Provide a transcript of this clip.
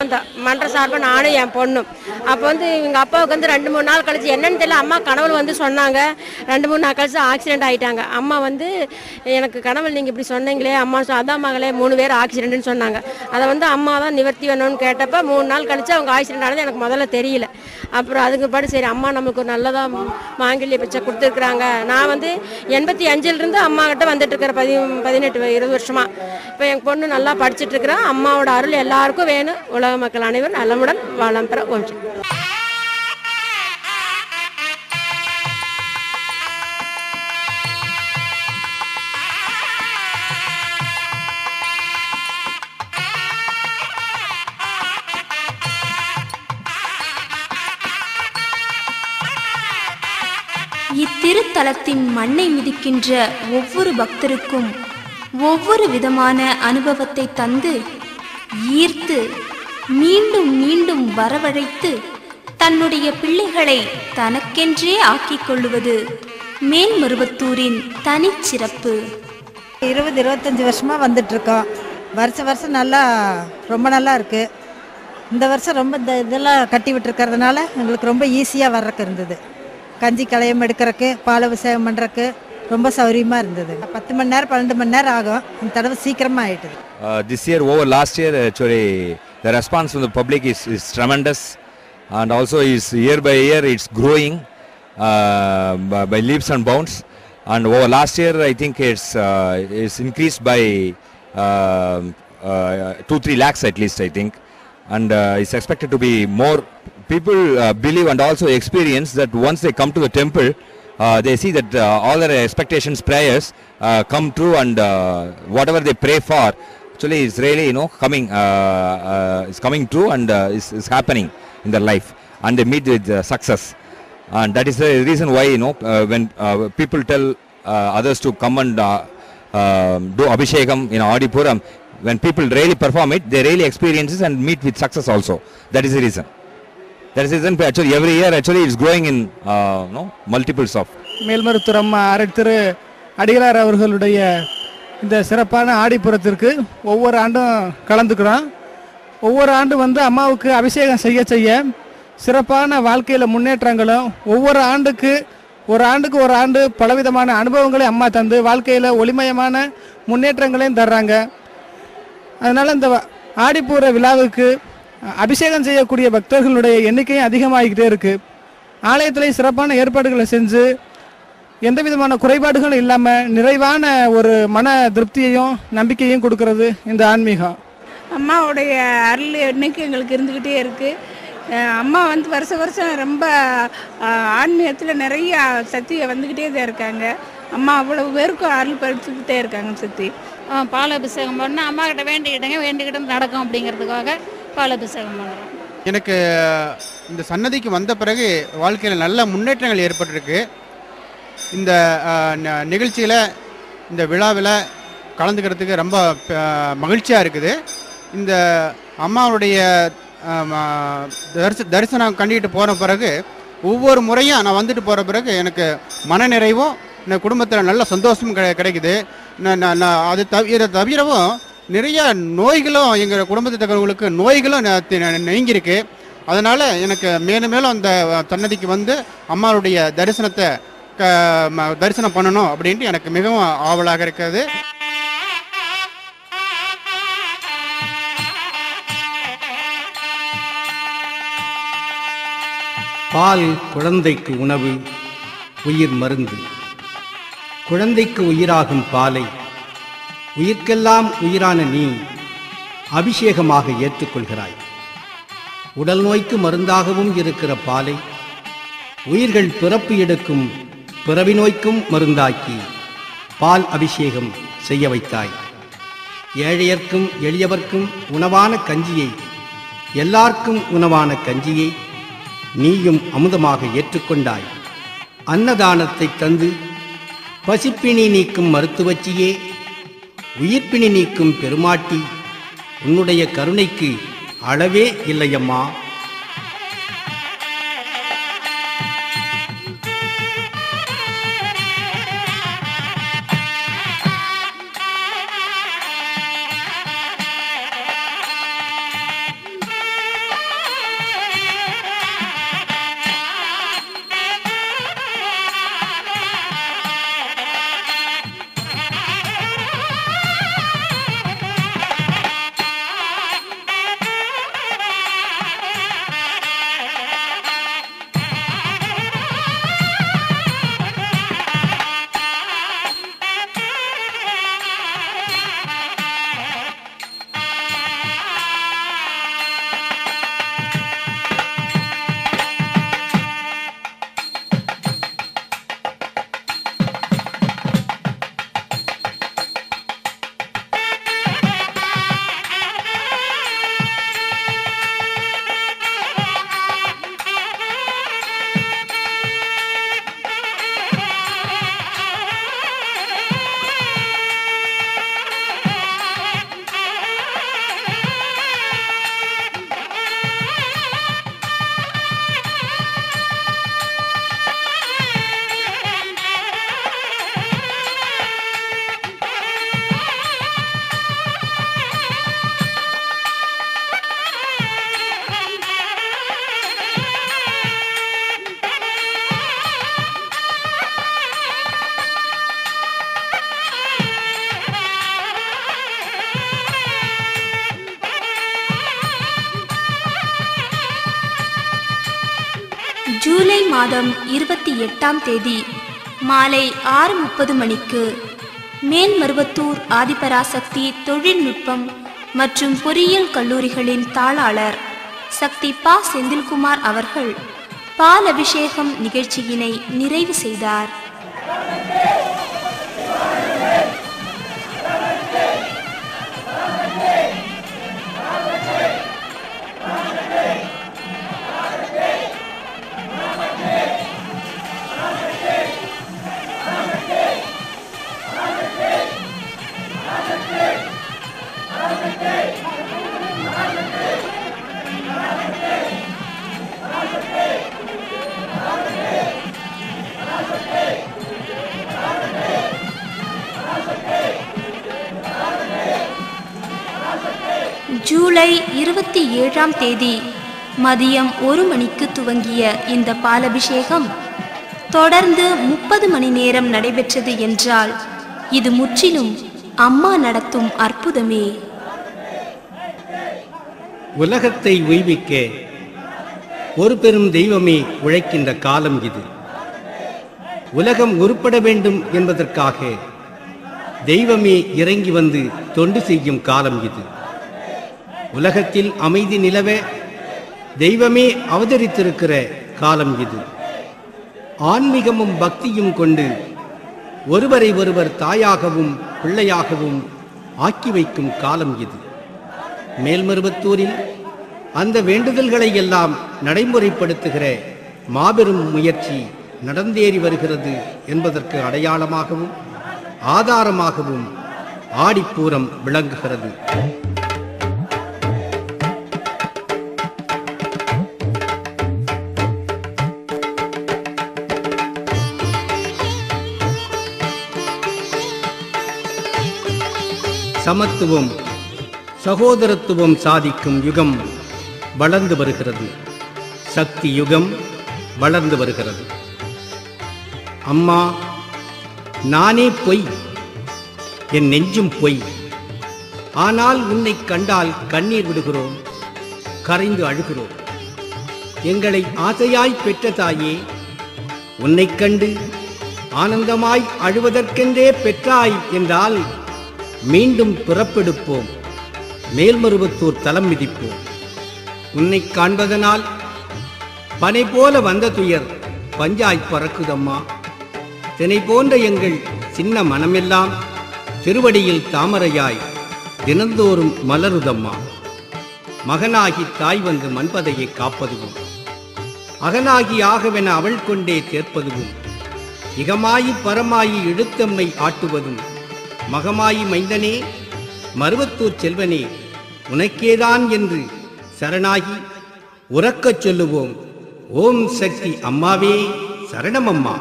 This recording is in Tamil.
அந்த மன்ற சார்பாக நானும் என் பொண்ணும் அப்போ வந்து எங்கள் அப்பாவுக்கு வந்து 2-3 நாள் கழிச்சு என்னன்னு தெரியல, அம்மா கனவுல வந்து சொன்னாங்க. 2-3 நாள் கழிச்சு ஆக்சிடென்ட் ஆகிட்டாங்க. அம்மா வந்து எனக்கு கனவுல நீங்கள் இப்படி சொன்னீங்களே அம்மா, அதான் மகளே 3 பேர் ஆக்சிடென்ட்னு சொன்னாங்க. அதை வந்து அம்மா தான் நிவர்த்தி வேணும்னு கேட்டப்போ 3 நாள் கழிச்சு அவங்க ஆக்சிடென்ட் ஆனது எனக்கு முதல்ல தெரியல. அப்புறம் அதுக்கு பாடு சரி அம்மா நமக்கு ஒரு நல்லதாக மாங்கல்ய பிச்சை கொடுத்துருக்குறாங்க. நான் வந்து 85லேருந்து அம்மா கிட்ட வந்துட்டு இருக்கிறேன் 18-20 வருஷமா. இப்போ என் பொண்ணு நல்லா படிச்சுட்டு இருக்கிறேன். அம்மாவோட அருள் எல்லாருக்கும் வேணும். உலக மக்கள் அனைவரும் நலமுடன் வளம் பெற ஓம். இத்திருத்தலத்தின் மண்ணை மிதிக்கின்ற ஒவ்வொரு பக்தருக்கும் ஒவ்வொரு விதமான அனுபவத்தை தந்து ஈர்த்து மீண்டும் மீண்டும் வரவழைத்து தன்னுடைய பிள்ளைகளை தனக்கென்றே ஆக்கிக் கொள்ளுவது மேல்மருவத்தூரின் தனிச்சிறப்பு. 20-25 வருஷமாக வந்துட்டுருக்கோம். வருஷம் நல்லா ரொம்ப நல்லா இருக்குது. இந்த வருஷம் ரொம்ப இதெல்லாம் கட்டி விட்டுருக்கிறதுனால எங்களுக்கு ரொம்ப ஈஸியாக வர்றதுக்கு இருந்தது. கஞ்சி கலையம் எடுக்கிறதுக்கு பால் அபிஷேகம் பண்ணுறதுக்கு ரொம்ப சௌரியமாக இருந்தது. 10 மணி நேரம் 12 மணி நேரம் ஆகும். இந்த தடவை சீக்கிரமாக ஆகிட்டுது. This year over last year actually the response from the public is tremendous, and also is year by year it's growing by leaps and bounds, and over last year I think it's increased by 2-3 lakhs at least I think, and it's expected to be more. People believe and also experience that once they come to the temple they see that all their expectations, prayers come true, and whatever they pray for actually is really is coming true, and is happening in their life, and they meet with success. And that is the reason why when people tell others to come and do abhishekam in Adipuram, when people really perform it, they really experience it and meet with success also. That is the reason. That is the reason actually every year actually it's growing in multiples of. Melmaruvathur திரு அடிகளார் அவர்களுடைய இந்த சிறப்பான ஆடிப்புறத்திற்கு ஒவ்வொரு ஆண்டும் கலந்துக்கிறோம். ஒவ்வொரு ஆண்டும் வந்து அம்மாவுக்கு அபிஷேகம் செய்ய செய்ய சிறப்பான வாழ்க்கையில் முன்னேற்றங்களும், ஒவ்வொரு ஆண்டுக்கு ஒரு ஆண்டு பலவிதமான அனுபவங்களை அம்மா தந்து வாழ்க்கையில் ஒளிமயமான முன்னேற்றங்களையும் தர்றாங்க. அதனால் இந்த ஆடிப்பூர விழாவுக்கு அபிஷேகம் செய்யக்கூடிய பக்தர்களுடைய எண்ணிக்கையும் அதிகமாகிக்கிட்டே இருக்குது. ஆலயத்திலே சிறப்பான ஏற்பாடுகளை செஞ்சு எந்த விதமான குறைபாடுகளும் இல்லாமல் நிறைவான ஒரு மன திருப்தியையும் நம்பிக்கையும் கொடுக்கறது இந்த ஆன்மீகம். அம்மாவுடைய அருள் என்னைக்கு எங்களுக்கு இருந்துக்கிட்டே இருக்குது. அம்மா வந்து வருஷம் ரொம்ப ஆன்மீகத்தில் நிறைய சக்தியை வந்துக்கிட்டே தான் இருக்காங்க. அம்மா அவ்வளவு பேருக்கும் அருள் படுத்திக்கிட்டே இருக்காங்க. சக்தி பால் அபிஷேகம் பண்ணால் அம்மா கிட்ட வேண்டிக்கிட்டு நடக்கும் அப்படிங்கிறதுக்காக பால் அபிஷேகம் பண்ணுறோம். எனக்கு இந்த சன்னதிக்கு வந்த பிறகு வாழ்க்கையில் நல்ல முன்னேற்றங்கள் ஏற்பட்டிருக்கு. இந்த நிகழ்ச்சியில் இந்த விழாவில் கலந்துக்கிறதுக்கு ரொம்ப மகிழ்ச்சியாக இருக்குது. இந்த அம்மாவுடைய தரிசனம் கண்டிட்டு போன பிறகு ஒவ்வொரு முறையும் நான் வந்துட்டு போகிற பிறகு எனக்கு மன நிறைவும் இந்த குடும்பத்தில் நல்ல சந்தோஷமும் கிடைக்குது. அது இதை தவிரவும் நிறைய நோய்களும் எங்கள் குடும்பத்துக்கு நோய்களும் நீங்கியிருக்கு. அதனால் எனக்கு மேலும் மேலும் அந்த சன்னதிக்கு வந்து அம்மாவுடைய தரிசனம் பண்ணணும் அப்படின்ட்டு எனக்கு மிகவும் ஆவலாக இருக்கிறது. பால் குழந்தைக்கு உணவு, உயிர் மருந்து. குழந்தைக்கு உயிராகும் பாலை உயிர்க்கெல்லாம் உயிரான நீ அபிஷேகமாக ஏற்றுக்கொள்கிறாய். உடல் நோய்க்கு மருந்தாகவும் இருக்கிற பாலை உயிர்கள் பிறப்பு எடுக்கும் பிறவி நோய்க்கும் மருந்தாக்கி பால் அபிஷேகம் செய்ய வைத்தாய். ஏழையர்க்கும் எளியவர்க்கும் உணவான கஞ்சியை, எல்லாருக்கும் உணவான கஞ்சியை நீயும் அமுதமாக ஏற்றுக்கொண்டாய். அன்னதானத்தை தந்து பசிப்பினி நீக்கும் மருத்துவச்சியே, உயிர்ப்பினி நீக்கும் பெருமாட்டி, உன்னுடைய கருணைக்கு அளவே இல்லையம்மா. ஜூலை மாதம் 28ஆம் தேதி மாலை 6:30 மணிக்கு மேல்மருவத்தூர் ஆதிபராசக்தி தொழில்நுட்பம் மற்றும் பொறியியல் கல்லூரிகளின் தாளாளர் சக்தி பா செந்தில்குமார் அவர்கள் பால் அபிஷேகம் நிகழ்ச்சியினை நிறைவு செய்தார். ஜூலை 27ஆம் தேதி மதியம் 1 மணிக்கு துவங்கிய இந்த பாலபிஷேகம் தொடர்ந்து 30 மணி நேரம் நடைபெற்றது என்றால் இது முற்றிலும் அம்மா நடத்தும் அற்புதமே. உலகத்தை உய்விக்க ஒரு பெரும் தெய்வமே உழைக்கின்ற காலம் இது. உலகம் உருப்பட வேண்டும் என்பதற்காக தெய்வமே இறங்கி வந்து தொண்டு செய்யும் காலம் இது. உலகத்தில் அமைதி நிலவ தெய்வமே அவதரித்திருக்கிற காலம் இது. ஆன்மீகமும் பக்தியும் கொண்டு ஒருவரை ஒருவர் தாயாகவும் பிள்ளையாகவும் ஆக்கி வைக்கும் காலம் இது. மேல்மருவத்தூரில் அந்த வேண்டுதல்களை எல்லாம் நடைமுறைப்படுத்துகிற மாபெரும் முயற்சி நடந்தேறி வருகிறது என்பதற்கு அடையாளமாகவும் ஆதாரமாகவும் ஆடிப்பூரம் விளங்குகிறது. சமத்துவம் சகோதரத்துவம் சாதிக்கும் யுகம் வளர்ந்து வருகிறது. சக்தி யுகம் வளர்ந்து வருகிறது. அம்மா, நானே பொய், என் நெஞ்சும் பொய். ஆனால் உன்னை கண்டால் கண்ணீர் விடுகிறோம், கரைந்து அழுகிறோம். எங்களை ஆசையாய் பெற்ற தாயே, உன்னை கண்டு ஆனந்தமாய் அழுவதற்கென்றே பெற்றாய் என்றால் மீண்டும் பிறப்பெடுப்போம், மேல்மருவத்தூர் தலம் மிதிப்போம். உன்னை காண்பதனால் பனை போல வந்த துயர் பஞ்சாய் பறக்குதம்மா. தினை போன்ற எங்கள் சின்ன மனமெல்லாம் திருவடியில் தாமரையாய் தினந்தோறும் மலருதம்மா. மகனாகி தாய் வந்து மண்பதையை காப்பதுவும், அகனாகி ஆகவென அவள் கொண்டே சேர்ப்பதுவும், இகமாயி பரமாயி இழுத்தம்மை ஆட்டுவதும், மகமாயி மைந்தனே மருவத்தூர் செல்வனே உனக்கேதான் என்று சரணாகி உறக்கச் சொல்லுவோம். ஓம் சக்தி அம்மாவே சரணமம்மா.